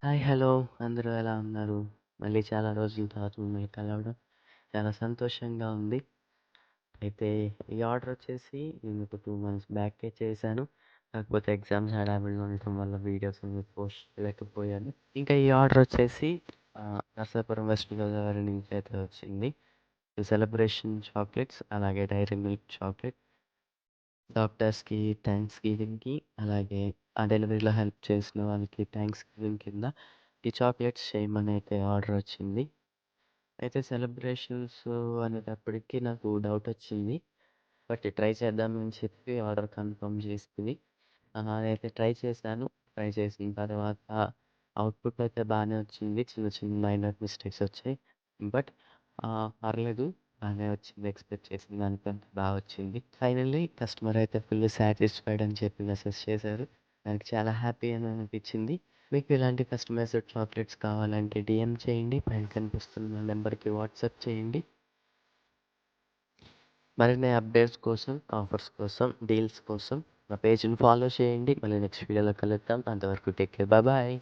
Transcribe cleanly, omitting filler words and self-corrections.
Hi! Hello! అందరూ ఎలా ఉన్నారు? మళ్ళీ చాలా రోజుల తర్వాత మిమ్మల్ని కలవడం చాలా సంతోషంగా ఉంది. అయితే ఈ ఆర్డర్ వచ్చేసి నేను ఒక 2 మంత్స్ బ్యాకే చేశాను. కాకపోతే ఎగ్జామ్స్ హడావిడిలో ఉండటం వల్ల వీడియోస్ అవి పోస్ట్ చేయలేకపోయాను. ఇంకా ఈ ఆర్డర్ వచ్చేసి నరసాపురం వెస్ట్ గోదావరి నుంచి అయితే వచ్చింది. సెలబ్రేషన్ చాక్లెట్స్ అలాగే డైరీ మిల్క్ చాక్లెట్. డాక్టర్స్‌కి థాంక్స్ గివింగ్‌కి అలాగే ఆ డెలివరీలో హెల్ప్ చేసిన వాళ్ళకి థాంక్స్ గివింగ్ కింద ఈ చాక్లెట్స్ చేయమని అయితే ఆర్డర్ వచ్చింది. అయితే సెలబ్రేషన్స్ అనేటప్పటికి నాకు డౌట్ వచ్చింది. బట్ ట్రై చేద్దామని చెప్పి ఆర్డర్ కన్ఫర్మ్ చేసుకొని నేనైతే ట్రై చేశాను. ట్రై చేసిన తర్వాత అవుట్‌పుట్ అయితే బానే వచ్చింది. చిన్న చిన్న మైనర్ మిస్టేక్స్ వచ్చాయి. బట్ పర్లేదు బానే వచ్చింది. ఎక్స్‌పెక్ట్ చేసిన దానికంటే బా వచ్చింది. ఫైనల్లీ కస్టమర్ అయితే ఫుల్ సాటిస్ఫైడ్ అని చెప్పి మెసేజ్ చేశారు. నాకు చాలా హ్యాపీ అని అనిపించింది. మీకు ఇలాంటి కస్టమైజ్డ్ చాక్లెట్స్ కావాలంటే డీఎం చేయండి. పైన కనిపిస్తున్న నెంబర్‌కి వాట్సాప్ చేయండి. మరిన్ని అప్డేట్స్ కోసం, ఆఫర్స్ కోసం, డీల్స్ కోసం నా పేజ్‌ని ఫాలో చేయండి. మళ్ళీ నెక్స్ట్ వీడియోలో కలుద్దాం. అంతవరకు టేక్ కేర్. బాయ్.